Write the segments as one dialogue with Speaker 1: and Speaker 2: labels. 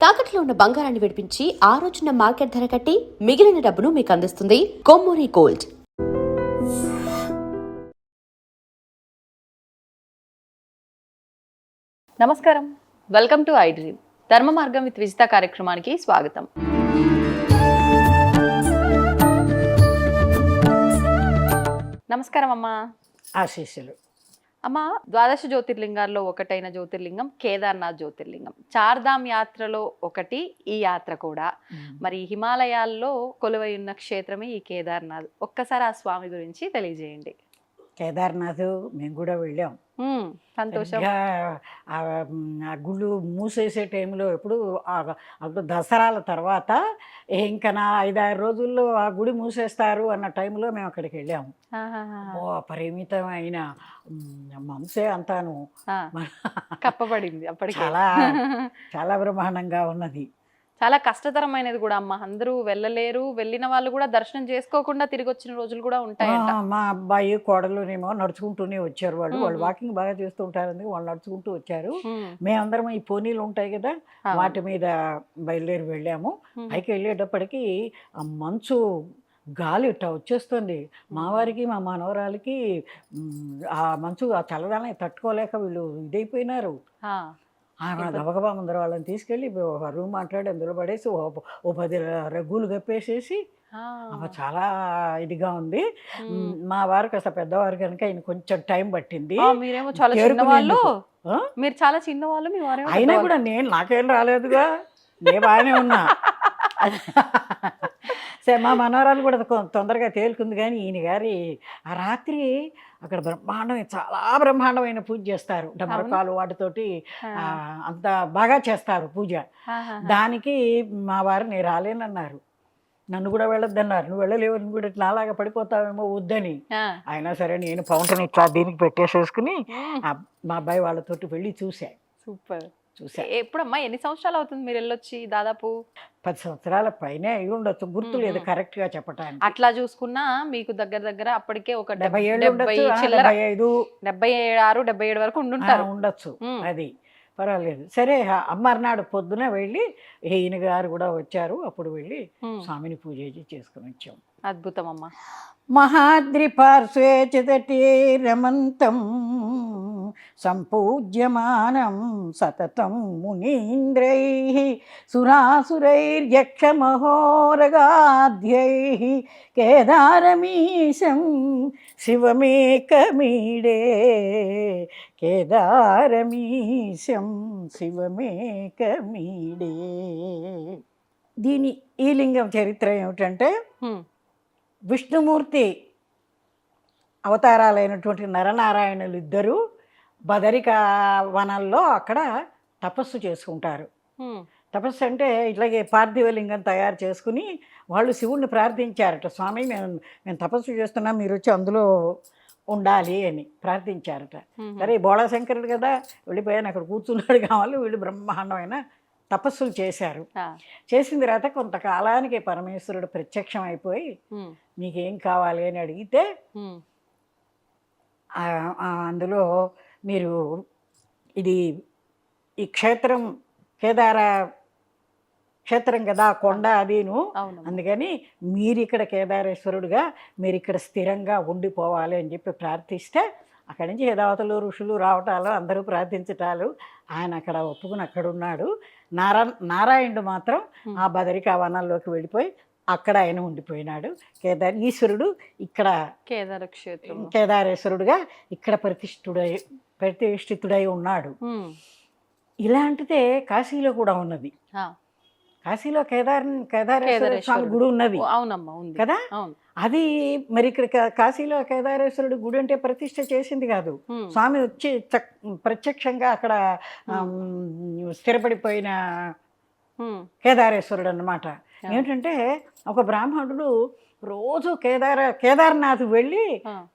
Speaker 1: తాకట్లో ఉన్న బంగారాన్ని విడిపించి ఆ రోజున మార్కెట్ ధర కట్టి మిగిలిన డబ్బును మీకు అందిస్తుంది కొమ్మూరి గోల్డ్.
Speaker 2: నమస్కారం, వెల్కమ్ టు ఐ డ్రీమ్. ధర్మ మార్గం విత్ విజిత కార్యక్రమానికి స్వాగతం. నమస్కారం అమ్మా.
Speaker 3: ఆశీస్సులు.
Speaker 2: అమ్మ, ద్వాదశ జ్యోతిర్లింగాల్లో ఒకటైన జ్యోతిర్లింగం కేదార్నాథ్ జ్యోతిర్లింగం. చార్ధామ్ యాత్రలో ఒకటి ఈ యాత్ర కూడా. మరి హిమాలయాల్లో కొలువై ఉన్న క్షేత్రమే ఈ కేదార్నాథ్. ఒక్కసారి ఆ స్వామి గురించి తెలియజేయండి.
Speaker 3: కేదార్నాథ్ మేము కూడా వెళ్ళాం.
Speaker 2: సంతోషం.
Speaker 3: ఆ గుళ్ళు మూసేసే టైంలో ఎప్పుడు అప్పుడు దసరాల తర్వాత ఇంకా నా 5-6 రోజుల్లో ఆ గుడి మూసేస్తారు అన్న టైంలో మేము అక్కడికి వెళ్ళాము. పరిమితమైన మనసే అంతాను
Speaker 2: కప్పబడింది అప్పటికి.
Speaker 3: చాలా చాలా బ్రహ్మాండంగా ఉన్నది.
Speaker 2: చాలా కష్టతరమైనది కూడా అమ్మ. అందరూ వెళ్ళలేరు, వెళ్ళిన వాళ్ళు కూడా దర్శనం చేసుకోకుండా తిరిగి వచ్చిన రోజులు కూడా ఉంటాయంట.
Speaker 3: మా అబ్బాయి కోడలునేమో నడుచుకుంటూనే వచ్చారు. వాళ్ళు వాకింగ్ బాగా చేస్తూ ఉంటారు, అందుకే వాళ్ళు నడుచుకుంటూ వచ్చారు. మేమందరం ఈ పోనీలు ఉంటాయి కదా, వాటి మీద బయలుదేరి వెళ్ళాము. పైకి వెళ్ళేటప్పటికి ఆ మంచు గాలి ఇట్లా వచ్చేస్తుంది. మా వారికి మా మనవరాలకి ఆ మంచు ఆ చల్లదాన్ని తట్టుకోలేక వీళ్ళు ఇదైపోయినారు. గబగబా ముందర వాళ్ళని తీసుకెళ్ళి ఒక రూమ్ మాట్లాడి అందులో పడేసి ఓ 10 రగ్గులు కప్పేసేసి చాలా ఇదిగా ఉంది. మా వారు కాస్త పెద్దవారు కనుక ఆయన కొంచెం టైం పట్టింది.
Speaker 2: మీరేమో చాలా చిన్నవాళ్ళు, మీరు చాలా చిన్నవాళ్ళు, మీ వారు
Speaker 3: అయినా కూడా నాకేం రాలేదుగా, నేను బాగానే ఉన్నా. సరే, మా మనవరాలు కూడా తొందరగా తేలుకుంది. కానీ ఈయన గారి ఆ రాత్రి అక్కడ చాలా బ్రహ్మాండమైన పూజ చేస్తారు. డమరకాలు వాటితోటి అంత బాగా చేస్తారు పూజ. దానికి మా వారు నేను రాలేనన్నారు, నన్ను కూడా వెళ్ళొద్దన్నారు. నువ్వు వెళ్ళలేవు, నువ్వు కూడా నాలాగా పడిపోతావేమో వద్దని. అయినా సరే నేను ఫౌంటైన్ ఇట్లా దీనికి పెట్టేసేసుకుని మా అబ్బాయి వాళ్ళతోటి వెళ్ళి చూసా.
Speaker 2: సూపర్. చూసా. ఎప్పుడమ్మా, ఎన్ని సంవత్సరాలు అవుతుంది మీరు వెళ్ళొచ్చి? దాదాపు
Speaker 3: 10 సంవత్సరాల పైనే అయి ఉండొచ్చు, గుర్తు లేదు కరెక్ట్ గా చెప్పటానికి.
Speaker 2: అట్లా చూసుకున్నా మీకు దగ్గర అప్పటికే ఒక
Speaker 3: 77
Speaker 2: 77 వరకు
Speaker 3: ఉండొచ్చు. అది పర్వాలేదు. సరే, అమ్మర్నాడు పొద్దున వెళ్ళి ఈయన గారు కూడా వచ్చారు. అప్పుడు వెళ్ళి స్వామిని పూజ చేసుకుని వచ్చాం.
Speaker 2: అద్భుతం అమ్మా.
Speaker 3: మహాద్రి పార్శ్వే చితటే రమంతం సంపూజ్యమానం సతతం మునీంద్రైః సురాసురైర్యక్షమహోరగాధ్యైః కేదారమీశం శివమేకమీడే కేదారమీశం శివమేకమీడే. ఈ లింగం చరిత్ర ఏమిటంటే, విష్ణుమూర్తి అవతారాలైనటువంటి నరనారాయణులు ఇద్దరు బదరిక వనంలో అక్కడ తపస్సు చేసుకుంటారు. తపస్సు అంటే ఇట్లాగే పార్థివలింగం తయారు చేసుకుని వాళ్ళు శివుణ్ణి ప్రార్థించారట. స్వామి, మేము తపస్సు చేస్తున్నాం, మీరు వచ్చి అందులో ఉండాలి అని ప్రార్థించారట. సరే, బోళాశంకరుడు కదా, వెళ్ళిపోయాను అక్కడ కూర్చున్నాడు కావాలి. వీళ్ళు బ్రహ్మాండమైన తపస్సులు చేశారు. చేసిన తర్వాత కొంతకాలానికి పరమేశ్వరుడు ప్రత్యక్షం అయిపోయి మీకేం కావాలి అని అడిగితే, అందులో మీరు ఈ క్షేత్రం కేదార క్షేత్రం కదా, కొండ అదీను, అందుకని మీరు ఇక్కడ కేదారేశ్వరుడుగా మీరు ఇక్కడ స్థిరంగా ఉండిపోవాలి అని చెప్పి ప్రార్థిస్తే, అక్కడి నుంచి దేవతలు ఋషులు రావటాలు, అందరూ ప్రార్థించటాలు, ఆయన అక్కడ ఒప్పుకుని అక్కడున్నాడు. నారాయణుడు మాత్రం ఆ బదరికా వనాల్లోకి వెళ్ళిపోయి అక్కడ ఆయన ఉండిపోయినాడు. ఈశ్వరుడు ఇక్కడ కేదారేశ్వరుడుగా ఇక్కడ ప్రతిష్ఠితుడై ఉన్నాడు. ఇలాంటిదే కాశీలో కూడా ఉన్నది. కాశీలో కేదారేశ్వర స్వామి గుడి ఉన్నది కదా. అది మరి ఇక్కడ కాశీలో కేదారేశ్వరుడు గుడి అంటే ప్రతిష్ఠ చేసింది కాదు, స్వామి వచ్చి ప్రత్యక్షంగా అక్కడ స్థిరపడిపోయిన కేదారేశ్వరుడు అన్నమాట. ఏమిటంటే, ఒక బ్రాహ్మణుడు రోజు కేదార్నాథ్ వెళ్ళి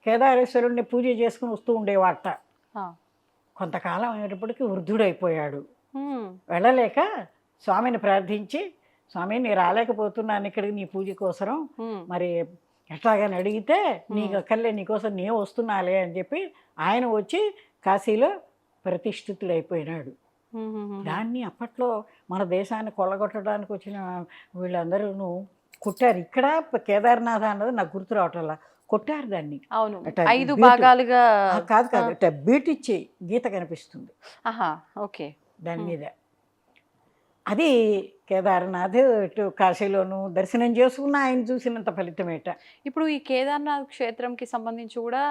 Speaker 3: కేదారేశ్వరుడిని పూజ చేసుకుని వస్తూ ఉండేవాట. కొంతకాలం అయినప్పటికీ వృద్ధుడైపోయాడు. వెళ్ళలేక స్వామిని ప్రార్థించి, స్వామి నేను రాలేకపోతున్నాను ఇక్కడికి నీ పూజ కోసం, మరి ఎట్లాగని అడిగితే, నీకు అక్కర్లే, నీకోసం నేను వస్తున్నాలే అని చెప్పి ఆయన వచ్చి కాశీలో ప్రతిష్ఠితుడైపోయినాడు. దాన్ని అప్పట్లో మన దేశాన్ని కొల్లగొట్టడానికి వచ్చిన వీళ్ళందరూ కొట్టారు. ఇక్కడ కేదార్నాథ్ అన్నది నాకు గుర్తు రావట్లా, కొట్టారు దాన్ని.
Speaker 2: అవును,
Speaker 3: అట్ట
Speaker 2: 5
Speaker 3: బీటు.
Speaker 2: భాగాలుగా.
Speaker 3: కాదు కాదు, అట్ట బీట్ ఇచ్చి గీత కనిపిస్తుంది
Speaker 2: ఆహా, ఓకే.
Speaker 3: దాని మీద. అది కేదార్నాథ్ ఇటు కాశీలోను దర్శనం చేసుకున్న ఆయన చూసినంత ఫలితమేట.
Speaker 2: ఇప్పుడు ఈ కేదార్నాథ్ క్షేత్రంకి సంబంధించి కూడా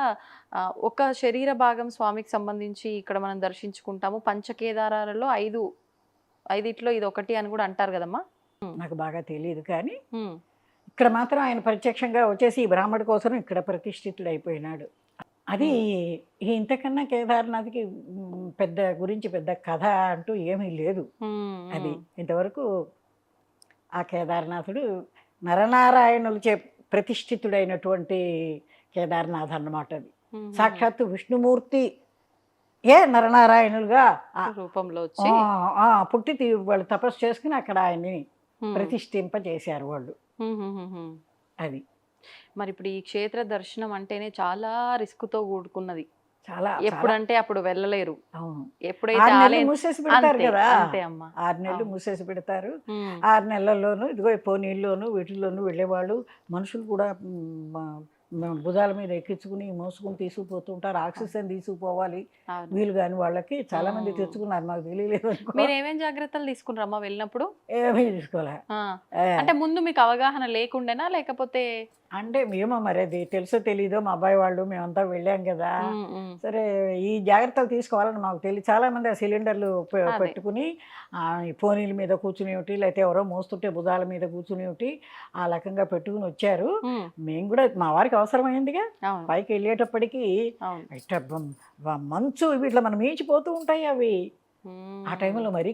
Speaker 2: ఒక శరీర భాగం స్వామికి సంబంధించి ఇక్కడ మనం దర్శించుకుంటాము. పంచకేదారాలలో 5 ఇది ఒకటి అని కూడా అంటారు కదమ్మా.
Speaker 3: నాకు బాగా తెలియదు, కానీ
Speaker 2: ఉమ్,
Speaker 3: ఇక్కడ మాత్రం ఆయన ప్రత్యక్షంగా వచ్చేసి ఈ బ్రాహ్మడి కోసం ఇక్కడ ప్రతిష్ఠితుడు అయిపోయినాడు. అది ఇంతకన్నా కేదార్నాథ్కి పెద్ద కథ అంటూ ఏమీ లేదు. అది ఇంతవరకు ఆ కేదార్నాథుడు నరనారాయణులచే ప్రతిష్ఠితుడైనటువంటి కేదార్నాథ్ అన్నమాట. అది సాక్షాత్తు విష్ణుమూర్తి నరనారాయణులుగా
Speaker 2: రూపంలో వచ్చి
Speaker 3: పుట్టి వాళ్ళు తపస్సు చేసుకుని అక్కడ ఆయన్ని ప్రతిష్ఠింపజేశారు వాళ్ళు. అది
Speaker 2: మరి ఇప్పుడు ఈ క్షేత్ర దర్శనం అంటేనే చాలా రిస్క్ తో కూడుకున్నది.
Speaker 3: చాలా
Speaker 2: ఎప్పుడంటే అప్పుడు వెళ్ళలేరు.
Speaker 3: అవును,
Speaker 2: ఎప్పుడైతే
Speaker 3: 6 నెలలు మూసేసి పెడతారు కదా.
Speaker 2: అంతే అమ్మా,
Speaker 3: 6 నెలలు మూసేసి పెడతారు. 6 నెలల్లోనూ ఇదిగో పోనీల్లోనూ వీటిల్లోనూ వెళ్ళేవాళ్ళు మనుషులు కూడా భుజాల మీద ఎక్కించుకుని మోసుకుని తీసుకుపోతూ ఉంటారు. ఆక్సిజన్ తీసుకుపోవాలి వీలు కాని వాళ్ళకి చాలా మంది తెచ్చుకున్నారు, మాకు తెలియలేదు.
Speaker 2: మీరు ఏమేం జాగ్రత్తలు తీసుకున్నారమ్మా వెళ్ళినప్పుడు?
Speaker 3: ఏమీ తీసుకోలే.
Speaker 2: అంటే ముందు మీకు అవగాహన లేకుండేనా లేకపోతే?
Speaker 3: అంటే మేము మరి అది తెలుసో తెలీదో మా అబ్బాయి వాళ్ళు మేమంతా వెళ్ళాం కదా, సరే ఈ జాగ్రత్తలు తీసుకోవాలని మాకు తెలియదు. చాలా మంది ఆ సిలిండర్లు పెట్టుకుని ఈ పోనీల మీద కూర్చుని ఒకటి, లేకపోతే ఎవరో మోస్తుంటే భుజాల మీద కూర్చుని ఒకటి ఆ రకంగా పెట్టుకుని వచ్చారు. మేము కూడా మా వారికి అవసరమైందిగా పైకి వెళ్ళేటప్పటికి మంచు ఇట్లా మనం మించిపోతూ ఉంటాయి అవి. ఆ టైంలో మరి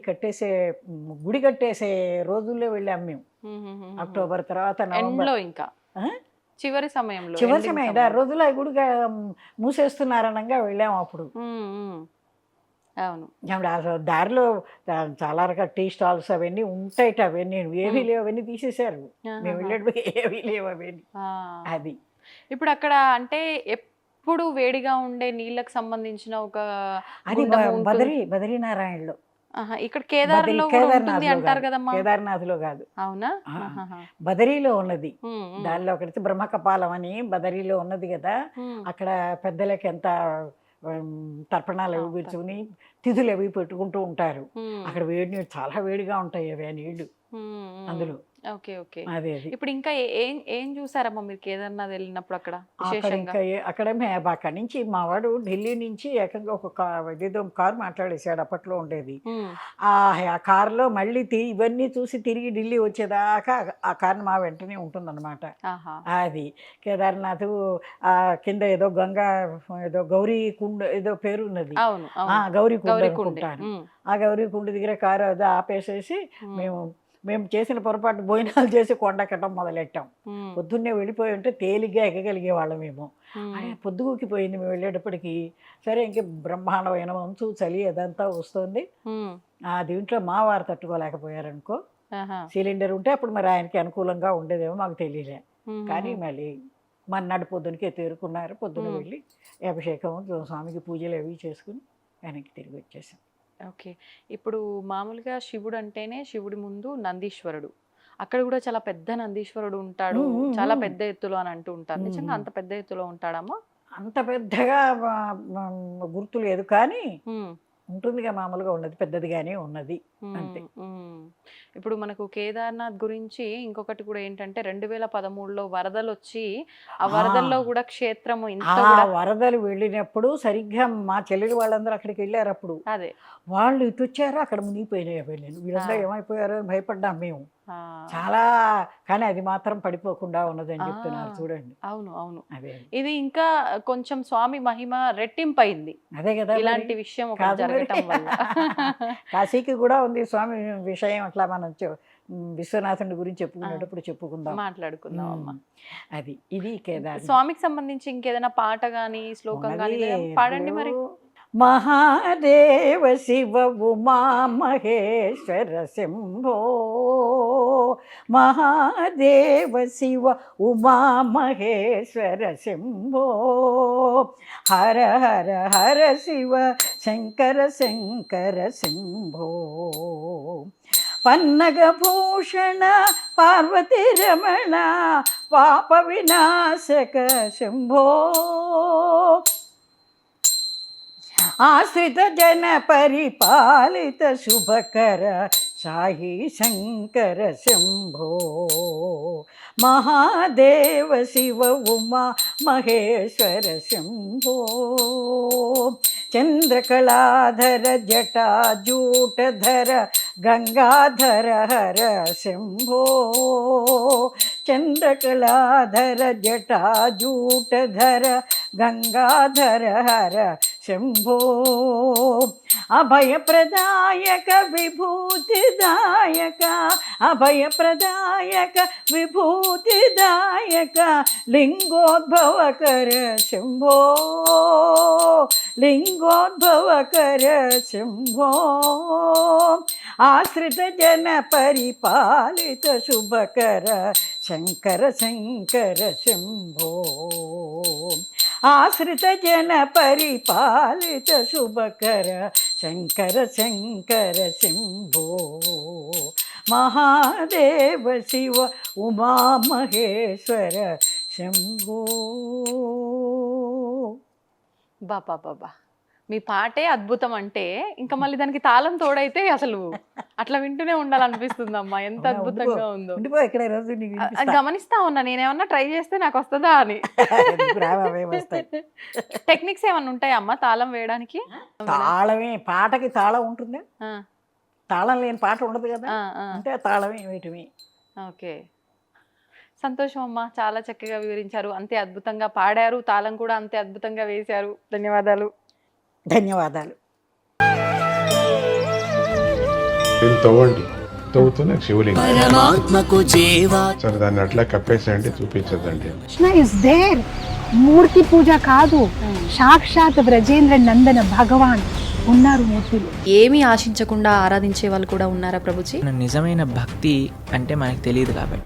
Speaker 3: గుడి కట్టేసే రోజుల్లో వెళ్ళాం మేము. అక్టోబర్ తర్వాత నవంబర్
Speaker 2: ఇంకా చివరి సమయంలో
Speaker 3: ఆ రోజుల్లో ఆ గుడి మూసేస్తున్నారనగా వెళ్ళాము అప్పుడు.
Speaker 2: అవును,
Speaker 3: దారిలో చాలా రకాల టీ స్టాల్స్ అవన్నీ ఉంటాయి, అవన్నీ ఏవీ లేవు, అవన్నీ తీసేశారు. మేము వెళ్ళేటప్పుడు ఏవీ లేవు అవన్నీ. అది
Speaker 2: ఇప్పుడు అక్కడ అంటే ఎప్పుడు వేడిగా ఉండే నీళ్ళకి సంబంధించిన ఒక
Speaker 3: అది బద్రీనారాయణలో.
Speaker 2: ఇక్కడ కేదార్లో అంటారు కదమ్మా.
Speaker 3: కేదార్నాథ్లో కాదు,
Speaker 2: అవునా,
Speaker 3: బదరీలో ఉన్నది. దానిలో ఒకటి బ్రహ్మకపాలం అని బదరీలో ఉన్నది కదా. అక్కడ పెద్దలకి ఎంత తర్పణాలు అవి పిలుచుకుని తిథులు అవి పెట్టుకుంటూ ఉంటారు. అక్కడ వేడి నీళ్ళు చాలా వేడిగా ఉంటాయి అవి ఆ నీళ్లు అందులో.
Speaker 2: Okay okay.
Speaker 3: అదే
Speaker 2: ఇప్పుడు ఇంకా ఏం చూసారమ్మా మీరు కేదార్నాథ్ వెళ్ళినప్పుడు అక్కడ?
Speaker 3: అక్కడి నుంచి మా వాడు ఢిల్లీ నుంచి ఏకంగా ఒక ఏదో కారు మాట్లాడేసాడు, అప్పట్లో ఉండేది. ఆ కారులో మళ్ళీ ఇవన్నీ చూసి తిరిగి ఢిల్లీ వచ్చేదాకా ఆ కారు మా వెంటనే ఉంటుందన్నమాట. అది కేదార్నాథ్ కింద ఏదో ఏదో గౌరీ కుండ ఏదో పేరు ఉన్నది, గౌరీ కుండ అనుకుంటాను. ఆ గౌరీ కుండ దగ్గర కారు అది ఆపేసేసి మేము చేసిన పొరపాటు భోజనాలు చేసి కొండెక్కటం మొదలెట్టాం. పొద్దున్నే వెళ్ళిపోయి ఉంటే తేలిగ్గా ఎక్కగలిగే వాళ్ళం మేము. పొద్దుగూకిపోయింది మేము వెళ్ళేటప్పటికి. సరే ఇంక బ్రహ్మాండమైన మంచు చలి అదంతా వస్తుంది. దీంట్లో మా వారు తట్టుకోలేకపోయారనుకో. సిలిండర్ ఉంటే అప్పుడు మరి ఆయనకి అనుకూలంగా ఉండేదేమో మాకు తెలియలే. కానీ మళ్ళీ మర్నాడు పొద్దునకే తేరుకున్నారు. పొద్దున వెళ్ళి అభిషేకం స్వామికి పూజలు అవి చేసుకుని వెనక్కి తిరిగి వచ్చేసాం.
Speaker 2: ఓకే. ఇప్పుడు మామూలుగా శివుడు అంటేనే శివుడి ముందు నందీశ్వరుడు, అక్కడ కూడా చాలా పెద్ద నందీశ్వరుడు ఉంటాడు, చాలా పెద్ద ఎత్తులో అని అంటూ ఉంటారు. నిజంగా అంత పెద్ద ఎత్తులో ఉంటాడమ్మా?
Speaker 3: అంత పెద్దగా గుర్తు లేదు, కానీ ఉంటుందిగా, మామూలుగా ఉన్నది, పెద్దదిగానే ఉన్నది అంతే.
Speaker 2: ఇప్పుడు మనకు కేదార్నాథ్ గురించి ఇంకొకటి కూడా ఏంటంటే 2013లో వరదలు వచ్చి ఆ వరదల్లో కూడా క్షేత్రము
Speaker 3: వరదలు వెళ్ళినప్పుడు సరిగ్గా మా చెల్లెలు వాళ్ళందరూ అక్కడికి వెళ్ళారు. అప్పుడు
Speaker 2: అదే వాళ్ళు
Speaker 3: ఇటు వచ్చారు, అక్కడ మునిగిపోయినాయి. వీళ్ళందరూ ఏమైపోయారో అని భయపడ్డాం మేము చాలా. కానీ అది మాత్రం పడిపోకుండా ఉన్నదని చెప్తున్నారు చూడండి.
Speaker 2: అవును అవును, అదే ఇది ఇంకా కొంచెం స్వామి మహిమ రెట్టింపైంది.
Speaker 3: అదే కదా
Speaker 2: ఇలాంటి విషయం జరగటం వల్ల.
Speaker 3: కాశీకి కూడా ఉంది స్వామి విషయం. అట్లా మనం విశ్వనాథుడి గురించి చెప్పుకునేటప్పుడు మాట్లాడుకుందాం అమ్మా. ఇది కేదార్
Speaker 2: స్వామికి సంబంధించి ఇంకేదైనా పాట గానీ శ్లోకం గానీ పాడండి మరి.
Speaker 3: మహాదేవ శివ ఉమా మహేశ్వర శంభో, మహాదేవ శివ ఉమా మహేశ్వర శంభో, హర హర హర శివ శంకర శంకర శంభో, పన్నగభూషణ పార్వతి రమణ పాప వినాశక శంభో, ఆశ్రిత జన పరిపాలిత శుభకర సాయి శంకర శంభో, మహాదేవ శివ ఉమా మహేశ్వర శంభో, చంద్రకళాధర జటాజూటధర గంగాధర హర శంభో, చంద్రకళాధర జటాజూటధర గంగాధర హర శంభో, అభయప్రదాయక విభూతిదాయక, అభయప్రదాయక విభూతిదాయక లింగోద్భవకర శంభో, లింగోద్భవకర శంభో, ఆశ్రిత జన పరిపాలిత శుభకర శంకర శంకర శంభో, ఆశ్రిత జన పరిపాలిత శుభకర శంకర శంకర శంభో, మహాదేవ శివ ఉమా మహేశ్వర శంభో.
Speaker 2: బాబా బాబా, మీ పాటే అద్భుతం. అంటే ఇంకా మళ్ళీ దానికి తాళం తోడైతే అసలు అట్లా వింటూనే ఉండాలనిపిస్తుందమ్మా, ఎంత అద్భుతంగా ఉందో.
Speaker 3: ఇక్కడ రోజు
Speaker 2: గమనిస్తా ఉన్నా, నేనేమన్నా ట్రై చేస్తే నాకు వస్తుందా అని. టెక్నిక్స్ ఏమన్నా ఉంటాయా అమ్మా తాళం వేయడానికి?
Speaker 3: తాళమే, పాటకి తాళం ఉంటుందా?
Speaker 2: ఆ,
Speaker 3: తాళం లేని పాట ఉండదు కదా,
Speaker 2: ఆ, ఆ.
Speaker 3: అంటే తాళమే వేయటమే.
Speaker 2: ఓకే, సంతోషం అమ్మా, చాలా చక్కగా వివరించారు, అంతే అద్భుతంగా పాడారు, తాళం కూడా అంతే అద్భుతంగా వేశారు. ధన్యవాదాలు.
Speaker 3: ధన్యవాదాలు.
Speaker 4: తవ్వండి, తవ్వుతూనే శివలింగం.
Speaker 5: పరమాత్మకు జీవా
Speaker 4: సరే, దాన్ని అట్లా కప్పేసేయండి, చూపించదండి.
Speaker 6: Krishna is there. మూర్తి పూజ కాదు, సాక్షాత్ బ్రజేంద్ర నందన భగవాన్ ఉన్నారు మూర్తిలో.
Speaker 7: ఏమీ ఆశించకుండా ఆరాధించే వాళ్ళు కూడా ఉన్నారా ప్రభుజీ?
Speaker 5: నిజమైన భక్తి అంటే మనకు తెలియదు కాబట్టి